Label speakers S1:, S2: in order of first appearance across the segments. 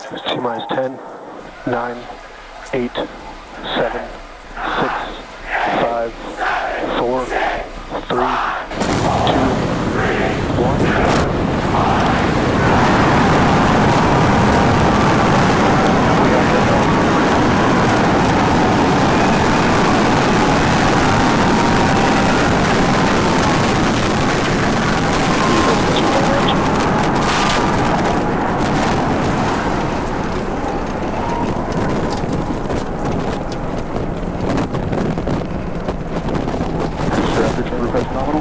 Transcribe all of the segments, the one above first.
S1: T-minus 10, 9, 8, 7, 6, 5, 4, 3, 2, 1. Nominal.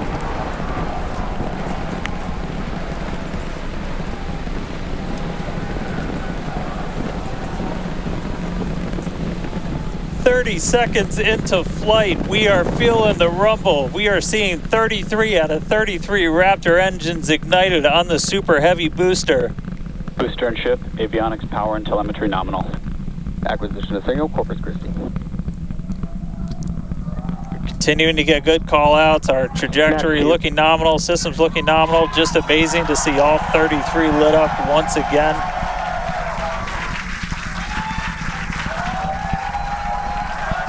S2: 30 seconds into flight, we are feeling the rumble. We are seeing 33 out of 33 Raptor engines ignited on the Super Heavy booster.
S3: Booster and ship, avionics, power, and telemetry nominal. Acquisition of signal, Corpus Christi.
S2: Continuing to get good call outs. Our trajectory looking nominal, systems looking nominal. Just amazing to see all 33 lit up once again.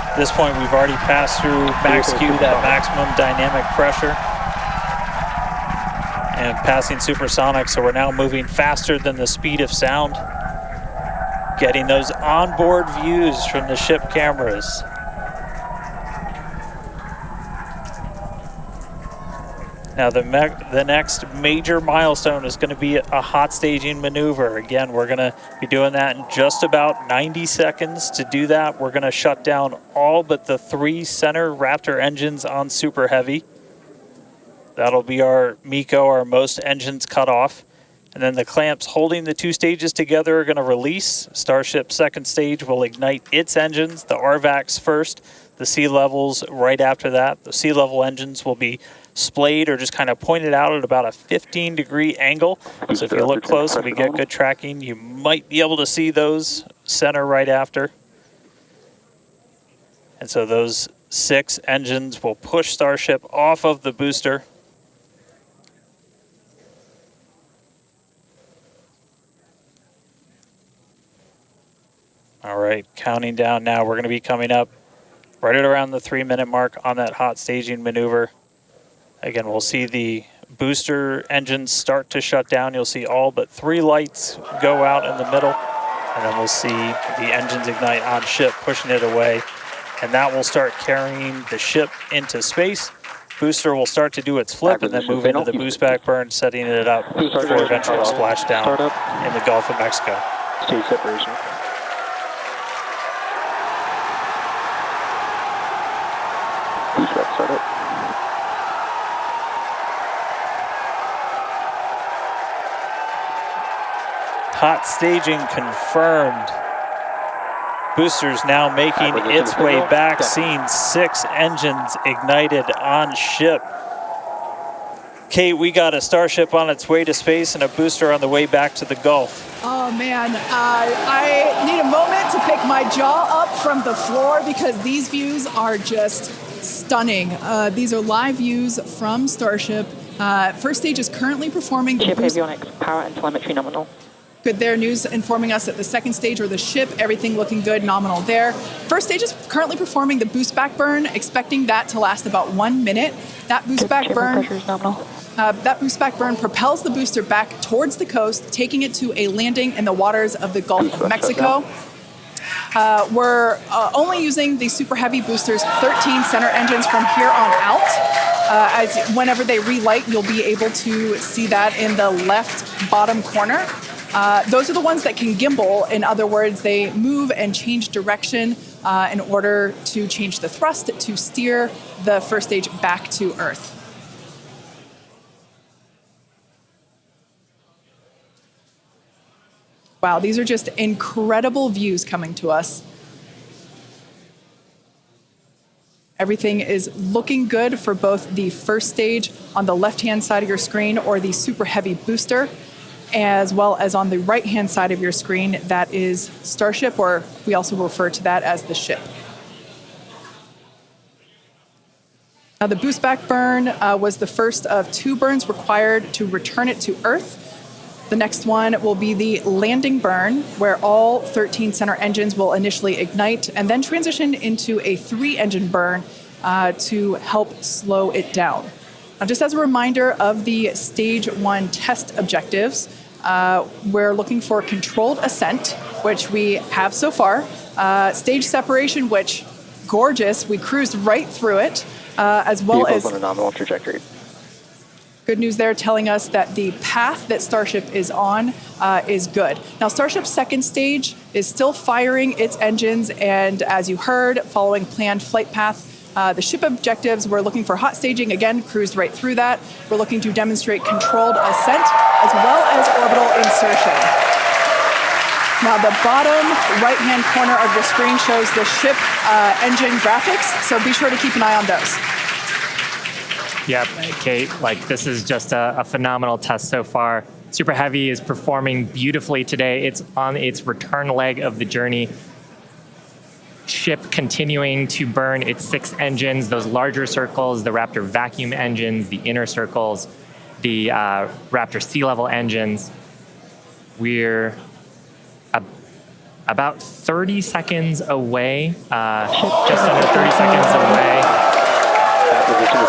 S2: At this point, we've already passed through max Q, that maximum dynamic pressure, and passing supersonic, so we're now moving faster than the speed of sound, getting those onboard views from the ship cameras. Now the next major milestone is going to be a hot staging maneuver. Again, we're going to be doing that in just about 90 seconds. To do that, we're going to shut down all but the 3 center Raptor engines on Super Heavy. That'll be our MECO, our most engines cut off. And then the clamps holding the 2 stages together are going to release. Starship second stage will ignite its engines, the RVACs first, the sea levels right after that. The sea level engines will be splayed or just kind of pointed out at about a 15-degree angle. So if you look close and we get good tracking, you might be able to see those center right after. And so those 6 engines will push Starship off of the booster. All right, counting down now. We're going to be coming up right at around the 3-minute mark on that hot staging maneuver. Again, we'll see the booster engines start to shut down. You'll see all but 3 lights go out in the middle. And then we'll see the engines ignite on ship, pushing it away. And that will start carrying the ship into space. Booster will start to do its flip and then move into the boost back burn, setting it up for eventual splashdown in the Gulf of Mexico.
S1: Stage separation. Boost back startup.
S2: Hot staging confirmed. Boosters now making its way back, seeing 6 engines ignited on ship. Kate, we got a Starship on its way to space and a booster on the way back to the Gulf.
S4: Oh man, I need a moment to pick my jaw up from the floor because these views are just stunning. These are live views from Starship. First stage is currently performing the
S5: ship avionics, power and telemetry nominal.
S4: Good there, news informing us that the second stage or the ship, everything looking good, nominal there. First stage is currently performing the boost back burn, expecting that to last about 1 minute. That boost back burn, propels the booster back towards the coast, taking it to a landing in the waters of the Gulf of Mexico. We're only using the Super Heavy boosters, 13 center engines from here on out. As whenever they relight, you'll be able to see that in the left bottom corner. Those are the ones that can gimbal. In other words, they move and change direction in order to change the thrust to steer the first stage back to Earth. Wow, these are just incredible views coming to us. Everything is looking good for both the first stage on the left-hand side of your screen or the Super Heavy booster, as well as on the right-hand side of your screen, that is Starship, or we also refer to that as the ship. Now, the boost back burn was the first of 2 burns required to return it to Earth. The next one will be the landing burn, where all 13 center engines will initially ignite and then transition into a 3-engine burn to help slow it down. Now, just as a reminder of the stage 1 test objectives, we're looking for controlled ascent, which we have so far. Stage separation, which, gorgeous, we cruised right through it, as well as
S3: on a nominal trajectory.
S4: good news there telling us that the path that Starship is on is good. Now, Starship's second stage is still firing its engines, and as you heard, following planned flight path, the ship objectives, we're looking for hot staging, again, cruised right through that. We're looking to demonstrate controlled ascent as well as orbital insertion. Now, the bottom right-hand corner of the screen shows the ship engine graphics, so be sure to keep an eye on those.
S6: Yep, Kate, like this is just a phenomenal test so far. Super Heavy is performing beautifully today. It's on its return leg of the journey. Ship continuing to burn its 6 engines, those larger circles, the Raptor vacuum engines, the inner circles, the Raptor sea level engines. We're about 30 seconds away, just under 30 seconds away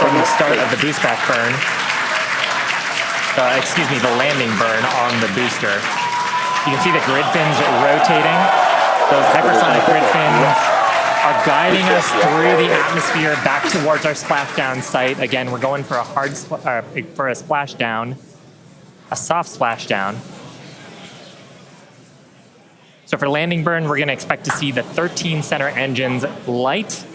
S6: from the start of the boost back burn. The landing burn on the booster. You can see the grid fins rotating. Those hypersonic grid fins are guiding us through the atmosphere back towards our splashdown site. Again, we're going for a splashdown, a soft splashdown. So for landing burn, we're going to expect to see the 13 center engines light,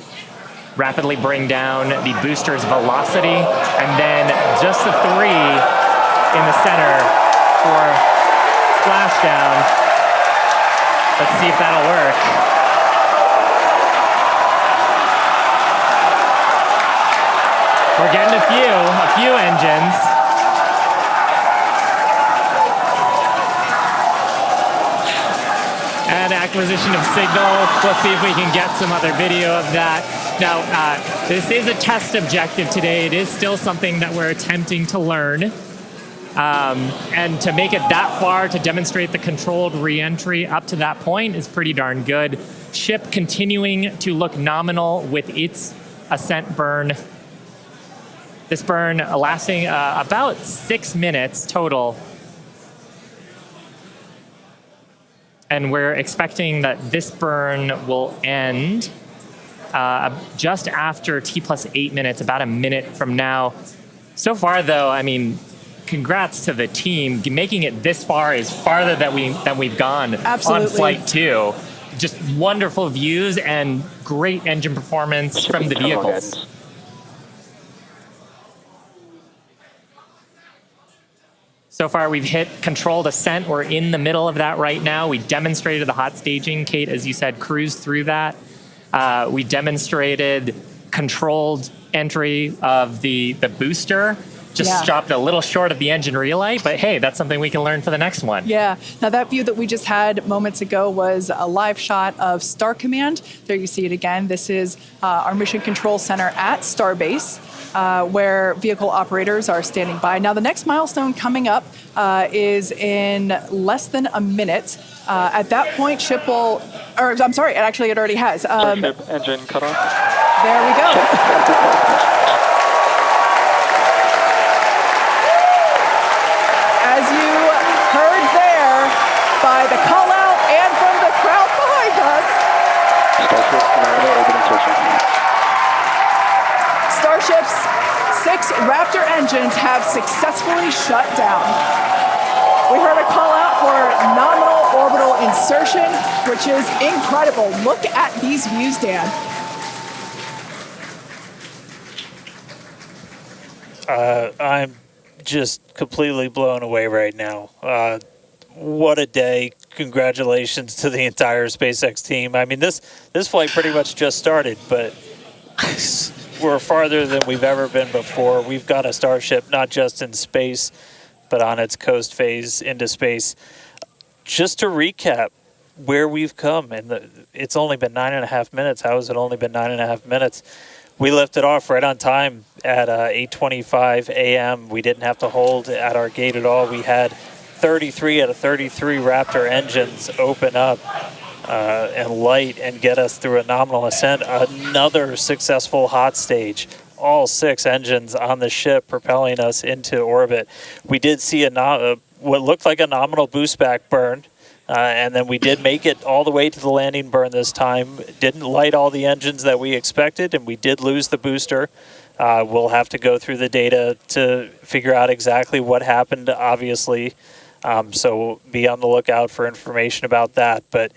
S6: rapidly bring down the booster's velocity, and then just the 3 in the center for splashdown. Let's see if that'll work. We're getting a few engines. And acquisition of signal. We'll see if we can get some other video of that. Now, this is a test objective today. It is still something that we're attempting to learn. And to make it that far, to demonstrate the controlled re-entry up to that point is pretty darn good. Ship continuing to look nominal with its ascent burn. This burn lasting about 6 minutes total. And we're expecting that this burn will end just after T+8 minutes, about a minute from now. So far, though, I mean, congrats to the team. Making it this far is farther than we've gone.
S4: Absolutely.
S6: On Flight 2. Just wonderful views and great engine performance from the vehicles. So far, we've hit controlled ascent. We're in the middle of that right now. We demonstrated the hot staging. Kate, as you said, cruised through that. We demonstrated controlled entry of the booster. Just stopped a little short of the engine relight, but hey, that's something we can learn for the next one. Yeah.
S4: Now, that view that we just had moments ago was a live shot of Star Command. There you see it again. This is our Mission Control Center at Starbase, where vehicle operators are standing by. Now, the next milestone coming up is in less than a minute. At that point, ship will, or I'm sorry, actually it already has.
S3: Starship engine cut off.
S4: There we go. As you heard there by the call out and from the crowd behind us, Starship's 6 Raptor engines have successfully shut down. We heard a call out for nominal orbital insertion, which is incredible. Look at these views, Dan.
S2: I'm just completely blown away right now. What a day. Congratulations to the entire SpaceX team. I mean, this flight pretty much just started, but we're farther than we've ever been before. We've got a Starship not just in space, but on its coast phase into space. Just to recap where we've come, and it's only been 9.5 minutes. How has it only been 9.5 minutes? We lifted off right on time at 8:25 a.m. We didn't have to hold at our gate at all. We had 33 out of 33 Raptor engines open up and light and get us through a nominal ascent. Another successful hot stage. All 6 engines on the ship propelling us into orbit. We did see what looked like a nominal boost back burn, and then we did make it all the way to the landing burn this time. Didn't light all the engines that we expected, and we did lose the booster. We'll have to go through the data to figure out exactly what happened, obviously. So be on the lookout for information about that. But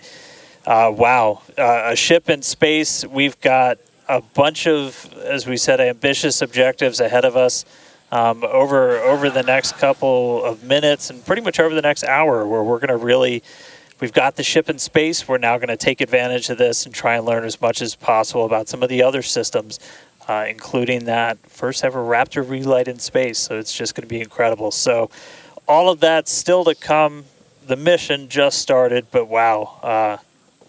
S2: wow, a ship in space. We've got a bunch of, as we said, ambitious objectives ahead of us over the next couple of minutes and pretty much over the next hour, where we're going to really, we've got the ship in space. We're now going to take advantage of this and try and learn as much as possible about some of the other systems, including that first ever Raptor relight in space. So it's just going to be incredible. So all of that still to come. The mission just started, but wow.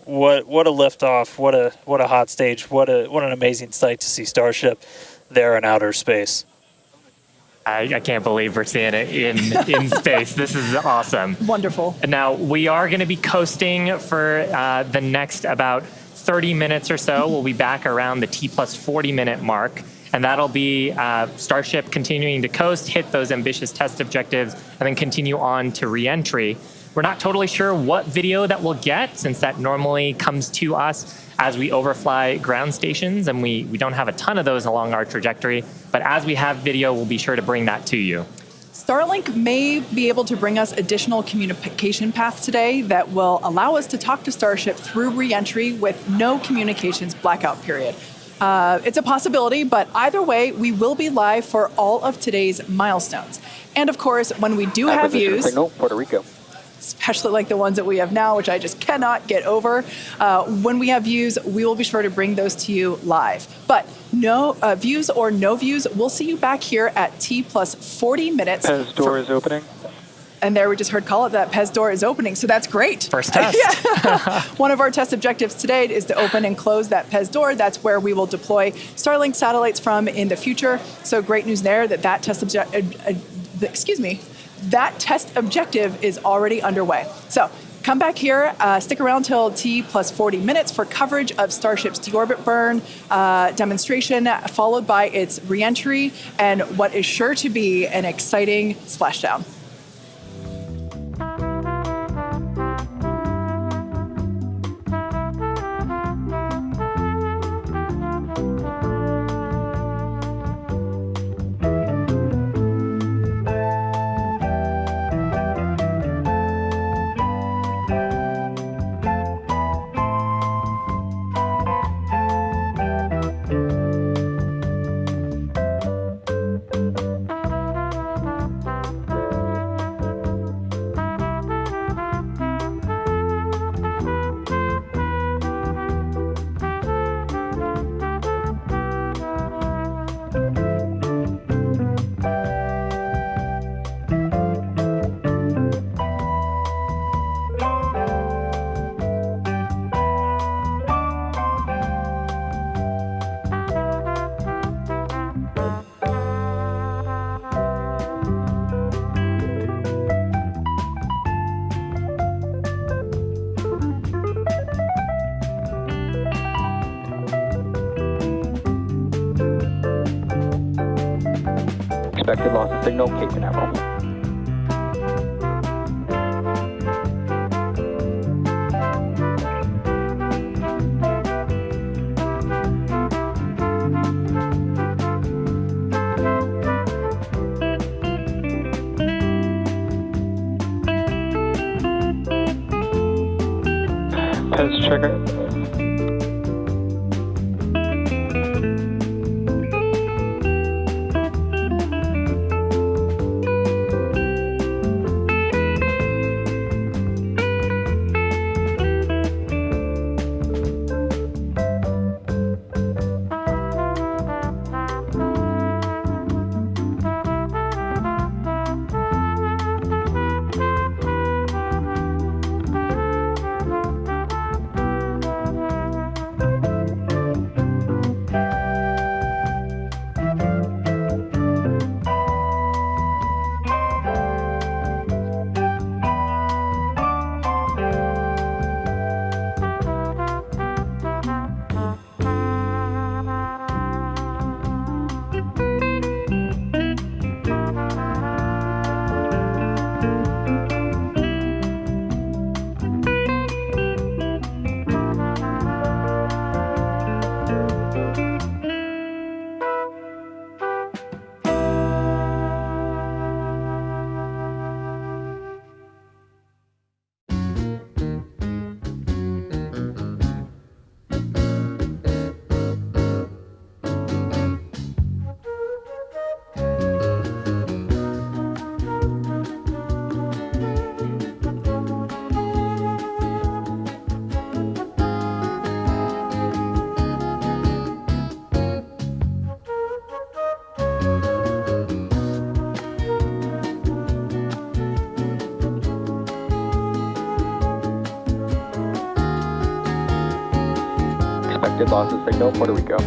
S2: What a liftoff! What a hot stage! What an amazing sight to see Starship there in outer space.
S6: I can't believe we're seeing it in space. This is awesome.
S4: Wonderful.
S6: Now we are going to be coasting for the next about 30 minutes or so. We'll be back around the T plus 40 minute mark, and that'll be Starship continuing to coast, hit those ambitious test objectives, and then continue on to re-entry. We're not totally sure what video that we'll get, since that normally comes to us as we overfly ground stations, and we don't have a ton of those along our trajectory. But as we have video, we'll be sure to bring that to you.
S4: Starlink may be able to bring us additional communication paths today that will allow us to talk to Starship through re-entry with no communications blackout period. It's a possibility, but either way, we will be live for all of today's milestones. And of course, when we do have views,
S3: signal, Puerto Rico.
S4: especially like the ones that we have now, which I just cannot get over. When we have views, we will be sure to bring those to you live. But no views or no views, we'll see you back here at T plus 40 minutes.
S1: Pez door is opening.
S4: And there we just heard call it that Pez door is opening, so that's great.
S6: First test.
S4: Yeah. One of our test objectives today is to open and close that Pez door. That's where we will deploy Starlink satellites from in the future. So great news there that test that test objective is already underway. So come back here, stick around till T plus 40 minutes for coverage of Starship's deorbit burn demonstration, followed by its reentry and what is sure to be an exciting splashdown.
S3: Expected loss of signal, Cape Canaveral.
S1: Pez trigger.
S3: Proceed loss of signal, Puerto Rico.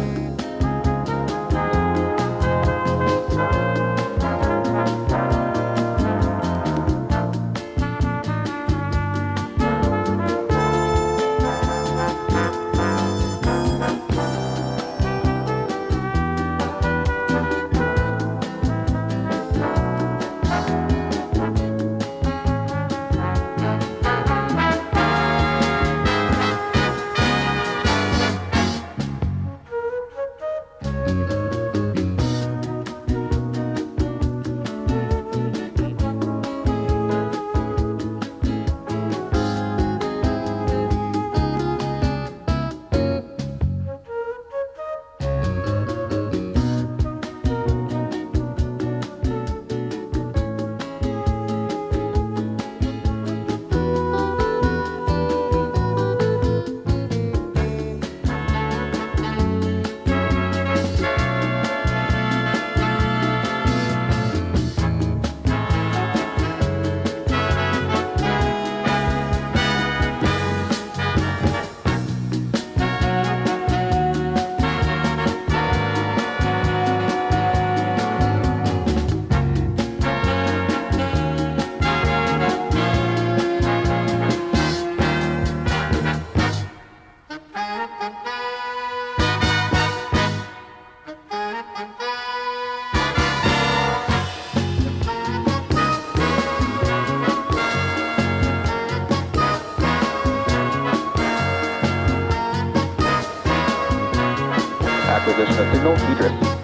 S3: Acquisition of signal, Idris.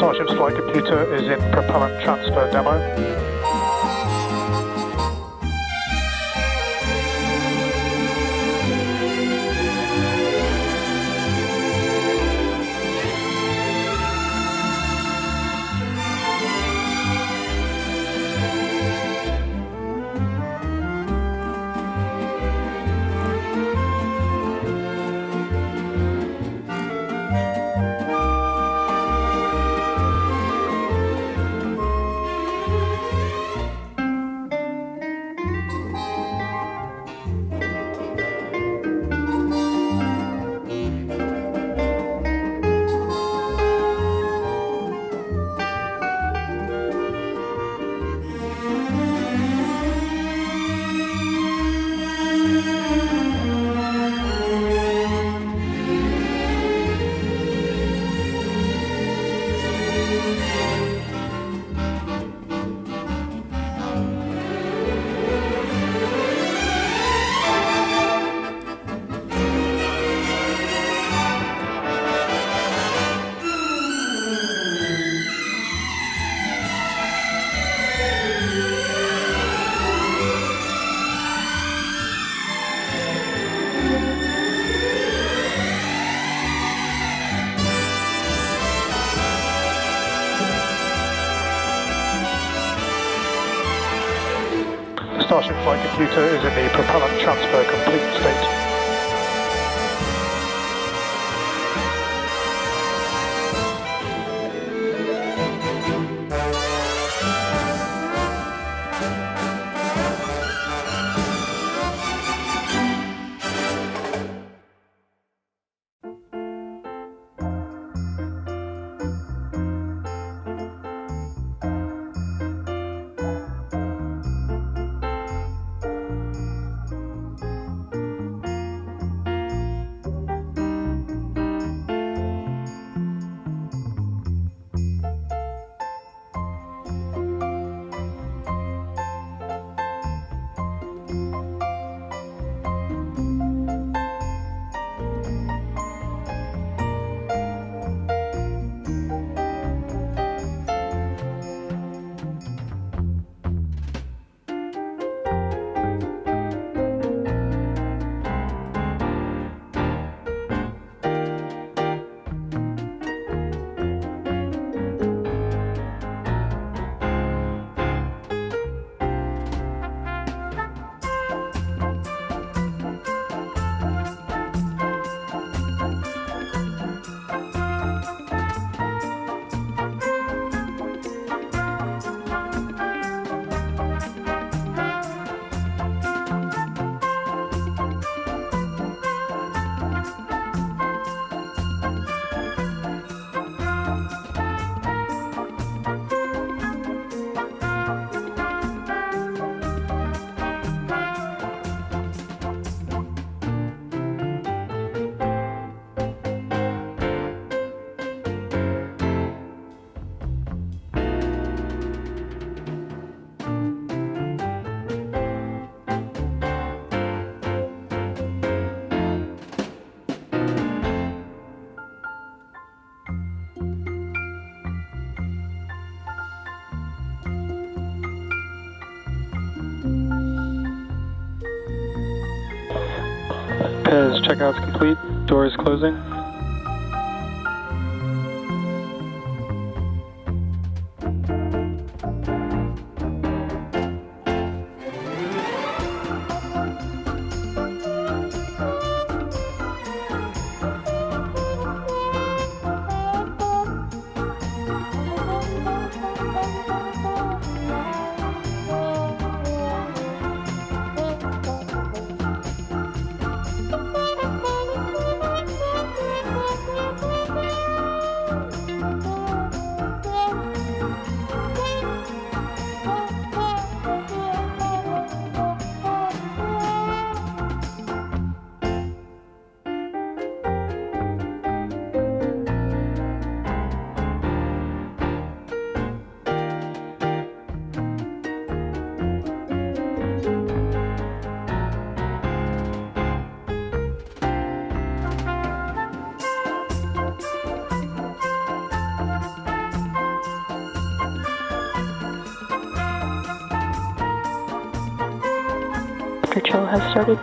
S1: Starship's flight computer is in propellant transfer demo. Starship flight computer is in the propellant transfer complete state. Pez checkout's complete. Doors closing.
S5: Control has started.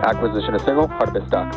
S3: Acquisition of signal, hard bit stock.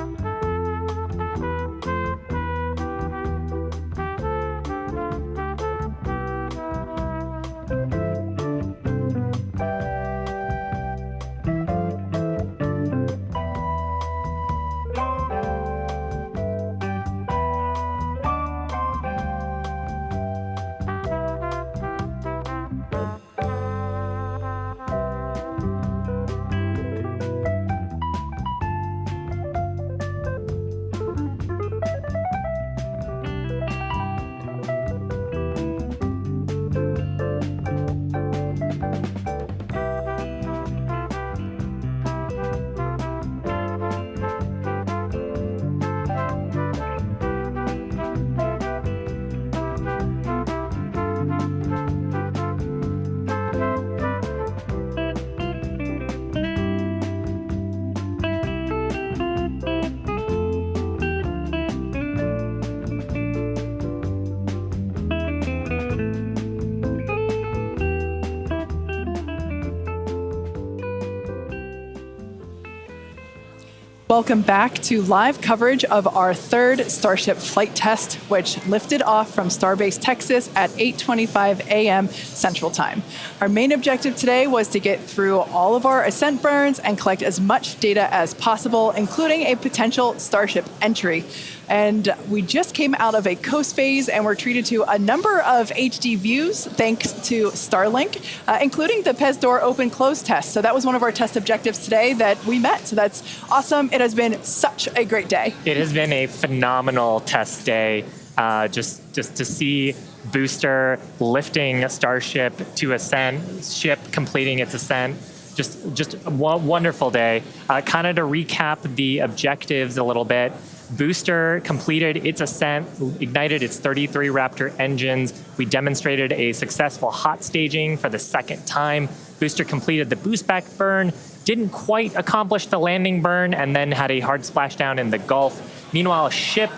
S4: Welcome back to live coverage of our third Starship flight test, which lifted off from Starbase, Texas at 8:25 a.m. Central Time. Our main objective today was to get through all of our ascent burns and collect as much data as possible, including a potential Starship entry. And we just came out of a coast phase and were treated to a number of HD views thanks to Starlink, including the PEZ door open-close test. So that was one of our test objectives today that we met. So that's awesome. It has been such a great day.
S6: It has been a phenomenal test day. Just to see booster lifting a Starship to ascent, ship completing its ascent. Just a wonderful day. Kind of to recap the objectives a little bit. Booster completed its ascent, ignited its 33 Raptor engines. We demonstrated a successful hot staging for the second time. Booster completed the boost back burn, didn't quite accomplish the landing burn, and then had a hard splashdown in the Gulf. Meanwhile, ship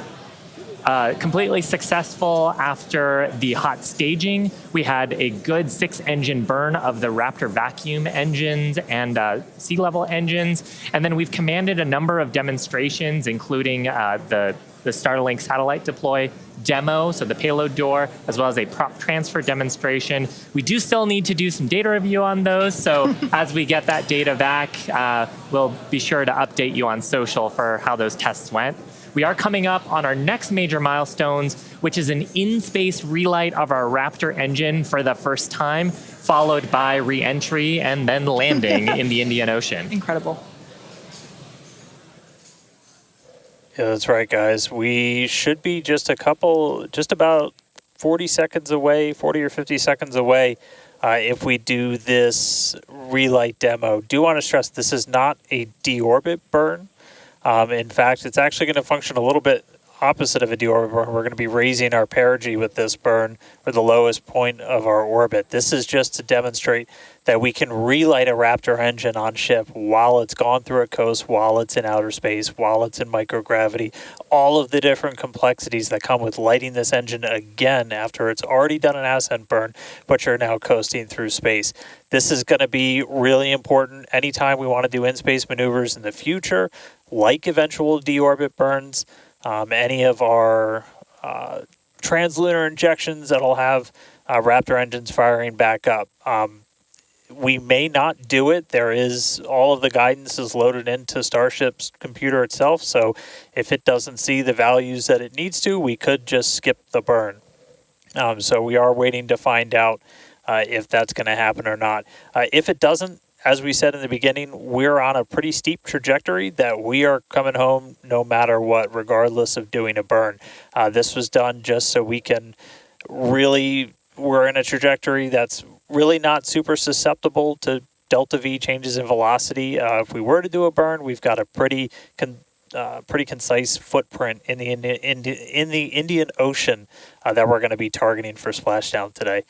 S6: completely successful after the hot staging. We had a good 6-engine burn of the Raptor vacuum engines and sea level engines. And then we've commanded a number of demonstrations, including the Starlink satellite deploy demo, so the payload door, as well as a prop transfer demonstration. We do still need to do some data review on those. So as we get that data back, we'll be sure to update you on social for how those tests went. We are coming up on our next major milestones, which is an in-space relight of our Raptor engine for the first time, followed by re-entry and then landing in the Indian Ocean.
S4: Incredible.
S2: Yeah, that's right, guys. We should be just about 40 seconds away, 40 or 50 seconds away, if we do this relight demo. Do want to stress this is not a deorbit burn. In fact, it's actually going to function a little bit opposite of a deorbit burn. We're going to be raising our perigee with this burn for the lowest point of our orbit. This is just to demonstrate that we can relight a Raptor engine on ship while it's gone through a coast, while it's in outer space, while it's in microgravity, all of the different complexities that come with lighting this engine again after it's already done an ascent burn, but you're now coasting through space. This is going to be really important anytime we want to do in-space maneuvers in the future, like eventual deorbit burns, any of our translunar injections that'll have Raptor engines firing back up. We may not do it. There is all of the guidance is loaded into Starship's computer itself. So if it doesn't see the values that it needs to, we could just skip the burn. So we are waiting to find out if that's going to happen or not. If it doesn't, as we said in the beginning, we're on a pretty steep trajectory that we are coming home no matter what, regardless of doing a burn. This was done just so we can really, we're in a trajectory that's really not super susceptible to delta V changes in velocity. If we were to do a burn, we've got a pretty concise footprint in the Indian Ocean that we're going to be targeting for splashdown today.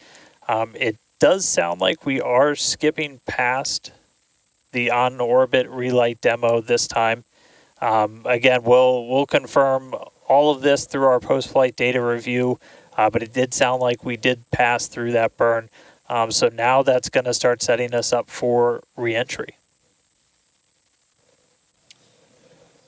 S2: It does sound like we are skipping past the on-orbit relight demo this time. Again, we'll confirm all of this through our post-flight data review, but it did sound like we did pass through that burn. So now that's going to start setting us up for re-entry.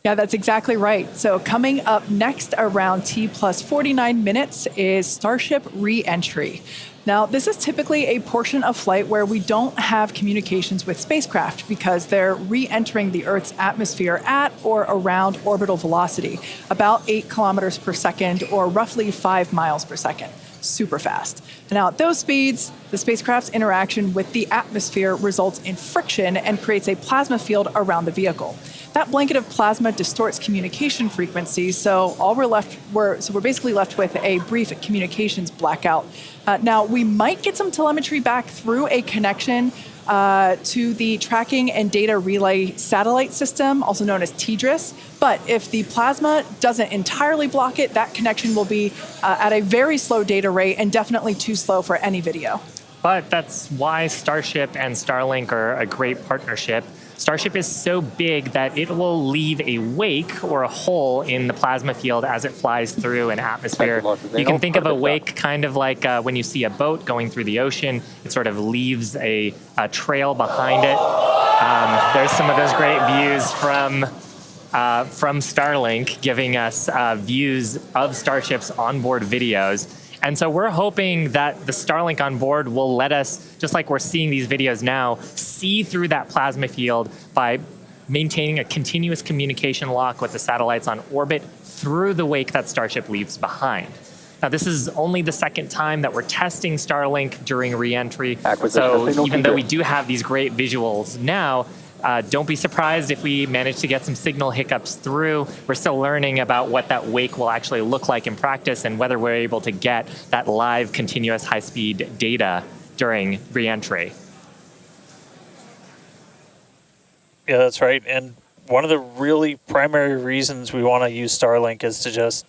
S4: Yeah, that's exactly right. So coming up next around T plus 49 minutes is Starship re-entry. Now, this is typically a portion of flight where we don't have communications with spacecraft because they're re-entering the Earth's atmosphere at or around orbital velocity, about 8 kilometers per second or roughly 5 miles per second. Super fast. Now, at those speeds, the spacecraft's interaction with the atmosphere results in friction and creates a plasma field around the vehicle. That blanket of plasma distorts communication frequencies, so we're basically left with a brief communications blackout. Now, we might get some telemetry back through a connection to the tracking and data relay satellite system, also known as TDRS. But if the plasma doesn't entirely block it, that connection will be at a very slow data rate and definitely too slow for any video.
S6: But that's why Starship and Starlink are a great partnership. Starship is so big that it will leave a wake or a hole in the plasma field as it flies through an atmosphere. You can think of a wake kind of like when you see a boat going through the ocean. It sort of leaves a trail behind it. There's some of those great views from Starlink giving us views of Starship's onboard videos. And so we're hoping that the Starlink on board will let us, just like we're seeing these videos now, see through that plasma field by maintaining a continuous communication lock with the satellites on orbit through the wake that Starship leaves behind. Now, this is only the second time that we're testing Starlink during re-entry. So even though we do have these great visuals now, don't be surprised if we manage to get some signal hiccups through. We're still learning about what that wake will actually look like in practice and whether we're able to get that live, continuous, high-speed data during re-entry.
S2: Yeah, that's right. And one of the really primary reasons we want to use Starlink is to just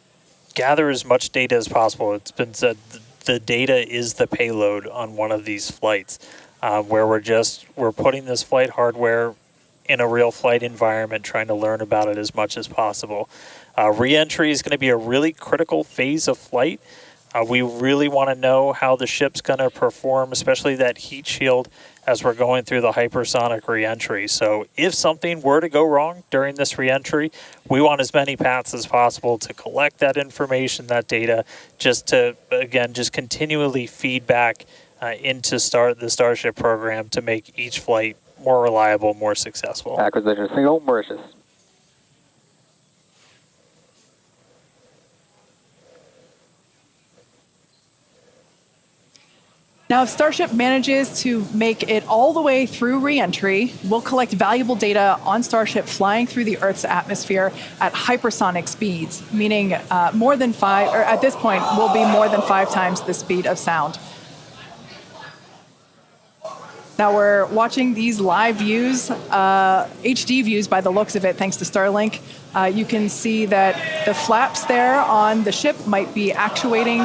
S2: gather as much data as possible. It's been said the data is the payload on one of these flights, where we're putting this flight hardware in a real flight environment, trying to learn about it as much as possible. Re-entry is going to be a really critical phase of flight. We really want to know how the ship's going to perform, especially that heat shield, as we're going through the hypersonic re-entry. So if something were to go wrong during this re-entry, we want as many paths as possible to collect that information, that data, just to, again, just continually feed back into the Starship program to make each flight more reliable, more successful.
S3: Acquisition signal, Mauritius.
S4: Now, if Starship manages to make it all the way through re-entry, we'll collect valuable data on Starship flying through the Earth's atmosphere at hypersonic speeds, meaning more than 5, or at this point, will be more than 5 times the speed of sound. Now we're watching these live views, HD views by the looks of it, thanks to Starlink. You can see that the flaps there on the ship might be actuating.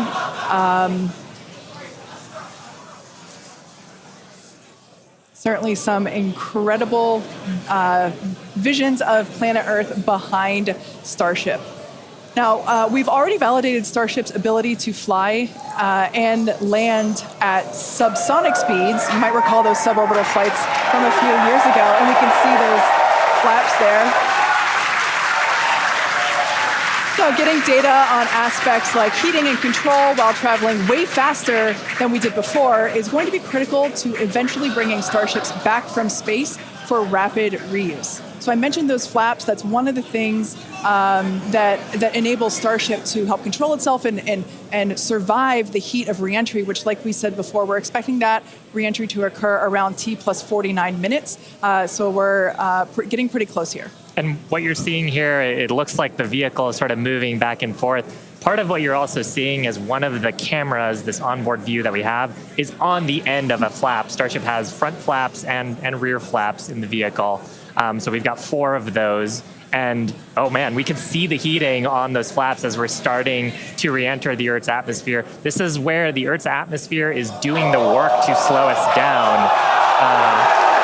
S4: Certainly some incredible visions of planet Earth behind Starship. Now, we've already validated Starship's ability to fly and land at subsonic speeds. You might recall those suborbital flights from a few years ago, and we can see those flaps there. So getting data on aspects like heating and control while traveling way faster than we did before is going to be critical to eventually bringing Starships back from space for rapid reuse. So I mentioned those flaps. That's one of the things that enables Starship to help control itself and survive the heat of reentry, which, like we said before, we're expecting that reentry to occur around T plus 49 minutes. So we're getting pretty close here.
S6: And what you're seeing here, it looks like the vehicle is sort of moving back and forth. Part of what you're also seeing is one of the cameras, this onboard view that we have, is on the end of a flap. Starship has front flaps and rear flaps in the vehicle. So we've got 4 of those. And oh man, we can see the heating on those flaps as we're starting to re-enter the Earth's atmosphere. This is where the Earth's atmosphere is doing the work to slow us down.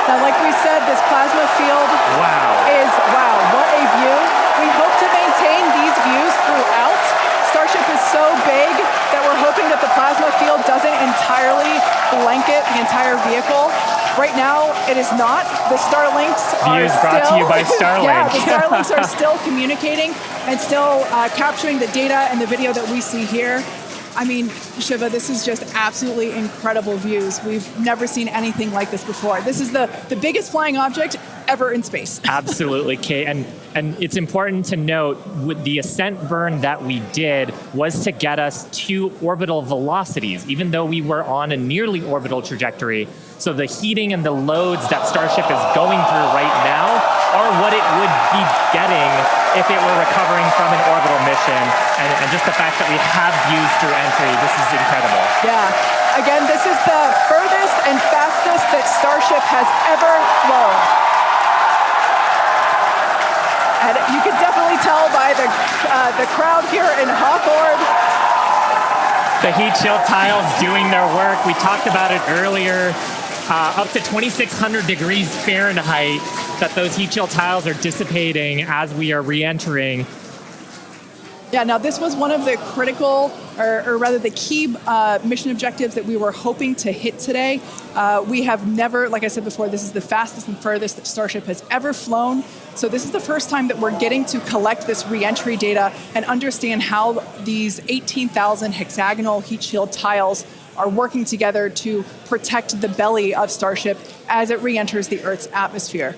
S4: Now, like we said, this plasma field is, wow, what a view. We hope to maintain these views throughout. Starship is so big that we're hoping that the plasma field doesn't entirely blanket the entire vehicle. Right now, it is not. The Starlinks are
S6: Views
S4: still...
S6: brought to you by Starlink.
S4: Yeah, the Starlinks are still communicating and still capturing the data and the video that we see here. I mean, Shiva, this is just absolutely incredible views. We've never seen anything like this before. This is the biggest flying object ever in space.
S6: Absolutely, Kate. And it's important to note, the ascent burn that we did was to get us to orbital velocities, even though we were on a nearly orbital trajectory. So the heating and the loads that Starship is going through right now are what it would be getting if it were recovering from an orbital mission. And just the fact that we have views through entry, this is incredible.
S4: Yeah. Again, this is the furthest and fastest that Starship has ever flown. And you can definitely tell by the crowd here in Hawthorne.
S6: The heat shield tiles doing their work. We talked about it earlier. Up to 2,600 degrees Fahrenheit that those heat shield tiles are dissipating as we are re-entering.
S4: Yeah, now this was one of the critical, or rather the key mission objectives that we were hoping to hit today. We have never, like I said before, this is the fastest and furthest that Starship has ever flown. So this is the first time that we're getting to collect this re-entry data and understand how these 18,000 hexagonal heat shield tiles are working together to protect the belly of Starship as it re-enters the Earth's atmosphere.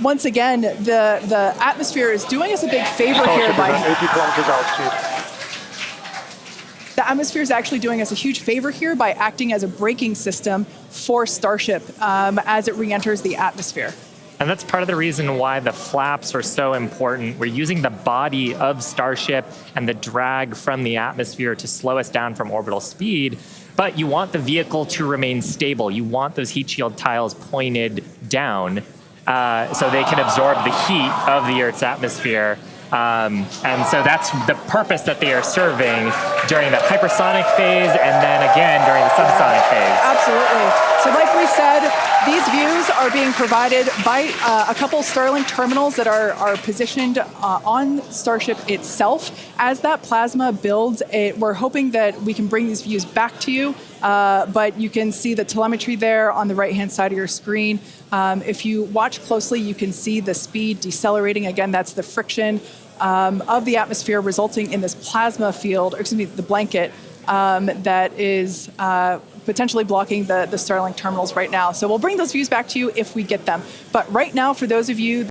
S4: Once again, the atmosphere is doing us a big favor here by...
S1: 80 kilometers altitude.
S4: The atmosphere is actually doing us a huge favor here by acting as a braking system for Starship as it re-enters the atmosphere.
S6: And that's part of the reason why the flaps are so important. We're using the body of Starship and the drag from the atmosphere to slow us down from orbital speed, but you want the vehicle to remain stable. You want those heat shield tiles pointed down so they can absorb the heat of the Earth's atmosphere. And so that's the purpose that they are serving during the hypersonic phase and then again during the subsonic phase.
S4: Absolutely. So like we said, these views are being provided by a couple Starlink terminals that are positioned on Starship itself. As that plasma builds, we're hoping that we can bring these views back to you, but you can see the telemetry there on the right-hand side of your screen. If you watch closely, you can see the speed decelerating. Again, that's the friction of the atmosphere resulting in this plasma field, or excuse me, the blanket that is potentially blocking the Starlink terminals right now. So we'll bring those views back to you if we get them. But right now, for those of you